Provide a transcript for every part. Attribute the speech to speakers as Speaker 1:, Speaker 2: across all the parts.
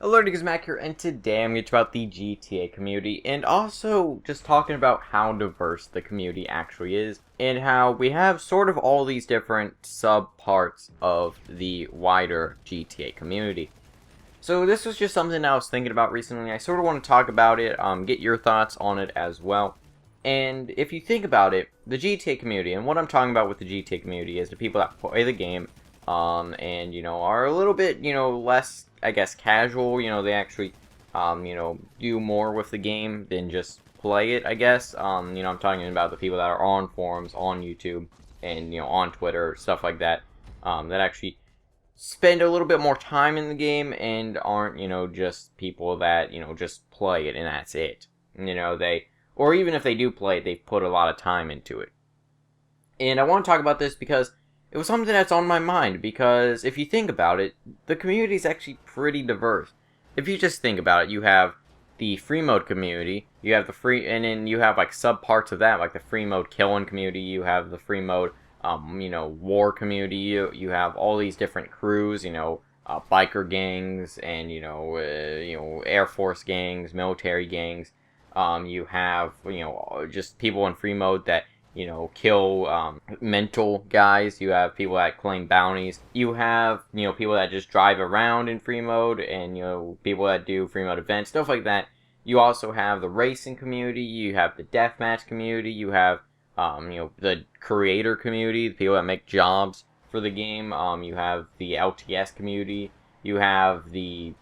Speaker 1: Hello, niggas, Mac here, and today I'm going to talk about the GTA community, and also just talking about how diverse the community actually is, and how we have sort of all these different sub-parts of the wider GTA community. So this was just something I was thinking about recently. I sort of want to talk about it, get your thoughts on it as well. And if you think about it, the GTA community, and what I'm talking about with the GTA community is the people that play the game, and, are a little bit, less, I guess, casual. They actually, do more with the game than just play it, I guess. I'm talking about the people that are on forums, on YouTube, and, on Twitter, stuff like that, that actually spend a little bit more time in the game and aren't, just people that, just play it and that's it. Or even if they do play it, they've put a lot of time into it. And I want to talk about this because it was something that's on my mind, because if you think about it, the community is actually pretty diverse. If you just think about it, you have the free mode community, you have the free, and then you have like sub parts of that, like the free mode killing community, you have the free mode, war community, you have all these different crews, biker gangs, and, Air Force gangs, military gangs. You have, just people in free mode that, kill mental guys. You have people that claim bounties. You have, people that just drive around in free mode, and, people that do free mode events, stuff like that. You also have the racing community. You have the deathmatch community. You have, the creator community, the people that make jobs for the game. You have the LTS community. You have there's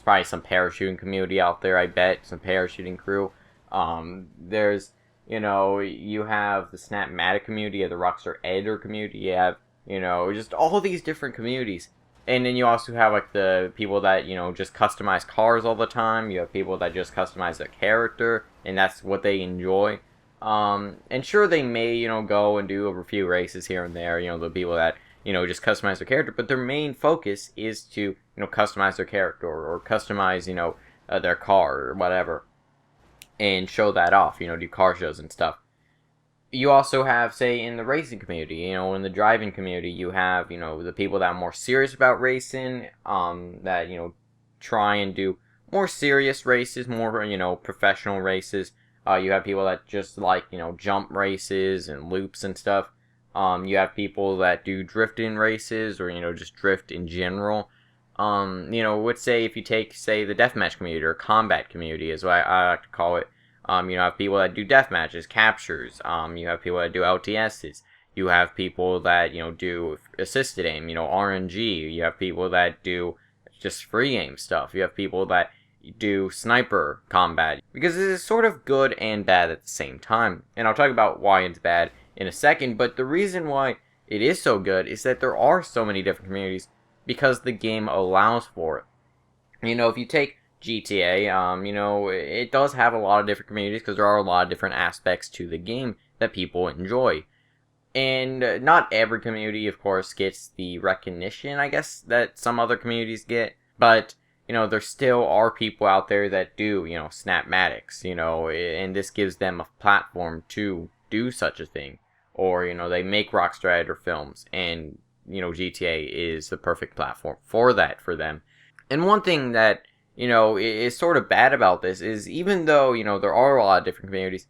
Speaker 1: probably some parachuting community out there, I bet, some parachuting crew. There's, you have the Snapmatic community, you have the Rockstar Editor community, you have, just all these different communities. And then you also have, like, the people that, just customize cars all the time. You have people that just customize their character, and that's what they enjoy. And sure, they may, go and do a few races here and there, the people that, just customize their character, but their main focus is to, customize their character or customize, their car or whatever, and show that off, do car shows and stuff. You also have, say, in the racing community, in the driving community, you have, the people that are more serious about racing, that, try and do more serious races, more, professional races. You have people that just like, jump races and loops and stuff. You have people that do drifting races or, just drift in general. Let's say if you take, say, the deathmatch community or combat community is what I like to call it. You have people that do death matches, captures. You have people that do LTSs. You have people that, do assisted aim, RNG. You have people that do just free aim stuff. You have people that do sniper combat. Because it is sort of good and bad at the same time. And I'll talk about why it's bad in a second. But the reason why it is so good is that there are so many different communities because the game allows for it. If you take GTA, it does have a lot of different communities because there are a lot of different aspects to the game that people enjoy. And not every community, of course, gets the recognition, I guess, that some other communities get. But, there still are people out there that do, Snapmatics, and this gives them a platform to do such a thing. Or, they make Rockstar Editor films, and, GTA is the perfect platform for that for them. And one thing that is sort of bad about this is even though, there are a lot of different communities,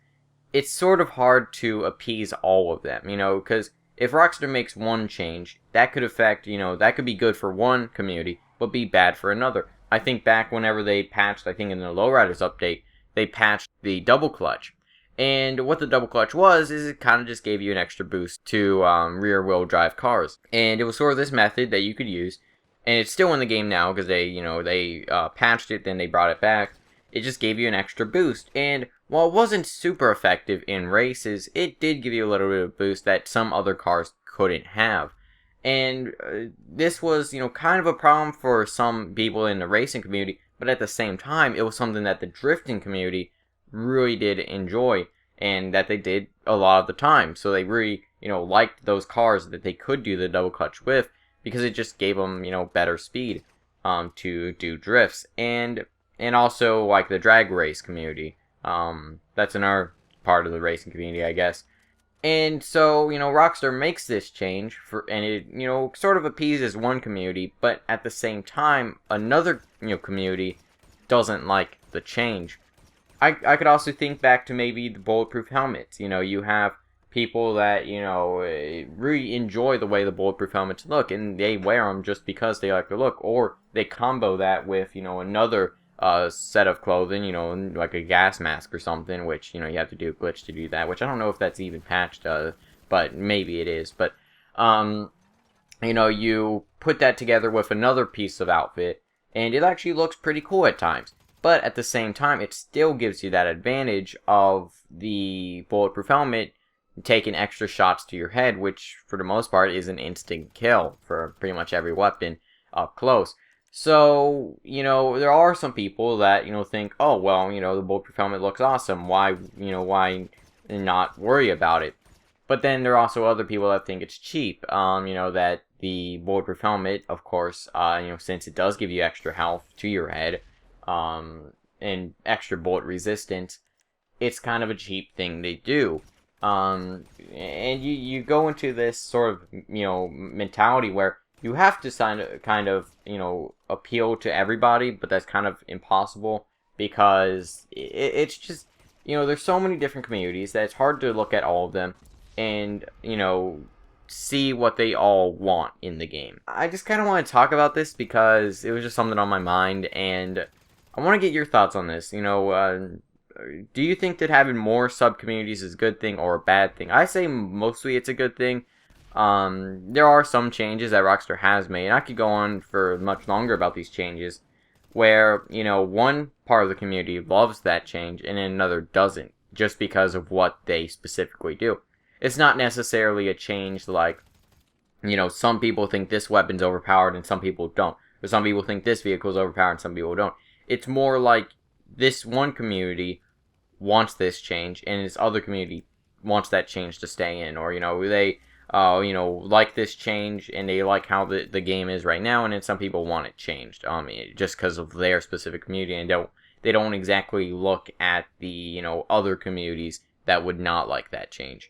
Speaker 1: it's sort of hard to appease all of them, because if Rockstar makes one change, that could affect, that could be good for one community, but be bad for another. I think back whenever they patched, I think in the Lowriders update, they patched the double clutch. And what the double clutch was, is it kind of just gave you an extra boost to rear wheel drive cars. And it was sort of this method that you could use. And it's still in the game now because they patched it, then they brought it back. It just gave you an extra boost. And while it wasn't super effective in races, it did give you a little bit of boost that some other cars couldn't have. And this was, kind of a problem for some people in the racing community. But at the same time, it was something that the drifting community really did enjoy. And that they did a lot of the time. So they really, liked those cars that they could do the double clutch with, because it just gave them, better speed to do drifts. And also, like, the drag race community. That's another part of the racing community, I guess. And so, Rockstar makes this change and it, sort of appeases one community, but at the same time, another, community doesn't like the change. I could also think back to maybe the bulletproof helmets. You have people that, really enjoy the way the bulletproof helmets look, and they wear them just because they like the look, or they combo that with, another set of clothing, like a gas mask or something, which, you have to do a glitch to do that, which I don't know if that's even patched, but maybe it is. But, you put that together with another piece of outfit, and it actually looks pretty cool at times. But at the same time, it still gives you that advantage of the bulletproof helmet taking extra shots to your head, which for the most part is an instant kill for pretty much every weapon up close. So, there are some people that, think, oh, well, the bulletproof helmet looks awesome. Why not worry about it? But then there are also other people that think it's cheap, that the bulletproof helmet, of course, since it does give you extra health to your head, and extra bullet resistance, it's kind of a cheap thing they do. And you go into this sort of, mentality where you have to kind of, appeal to everybody, but that's kind of impossible because it's just, there's so many different communities that it's hard to look at all of them and, see what they all want in the game. I just kind of want to talk about this because it was just something on my mind, and I want to get your thoughts on this. Do you think that having more sub-communities is a good thing or a bad thing? I say mostly it's a good thing. There are some changes that Rockstar has made, and I could go on for much longer about these changes, where, one part of the community loves that change and another doesn't, just because of what they specifically do. It's not necessarily a change like, some people think this weapon's overpowered and some people don't. Or some people think this vehicle's overpowered and some people don't. It's more like this one community wants this change and this other community wants that change to stay in. Or, they, like this change and they like how the game is right now, and then some people want it changed. Just because of their specific community, and they don't exactly look at the, other communities that would not like that change.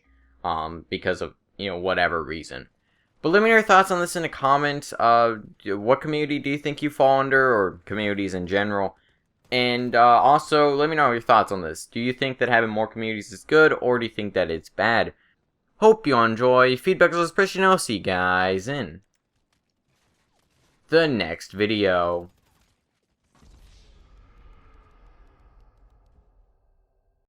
Speaker 1: Because of, whatever reason. But let me know your thoughts on this in the comments. What community do you think you fall under, or communities in general? And also, let me know your thoughts on this. Do you think that having more communities is good, or do you think that it's bad? Hope you enjoy. Feedback is appreciated. I'll see you guys in the next video.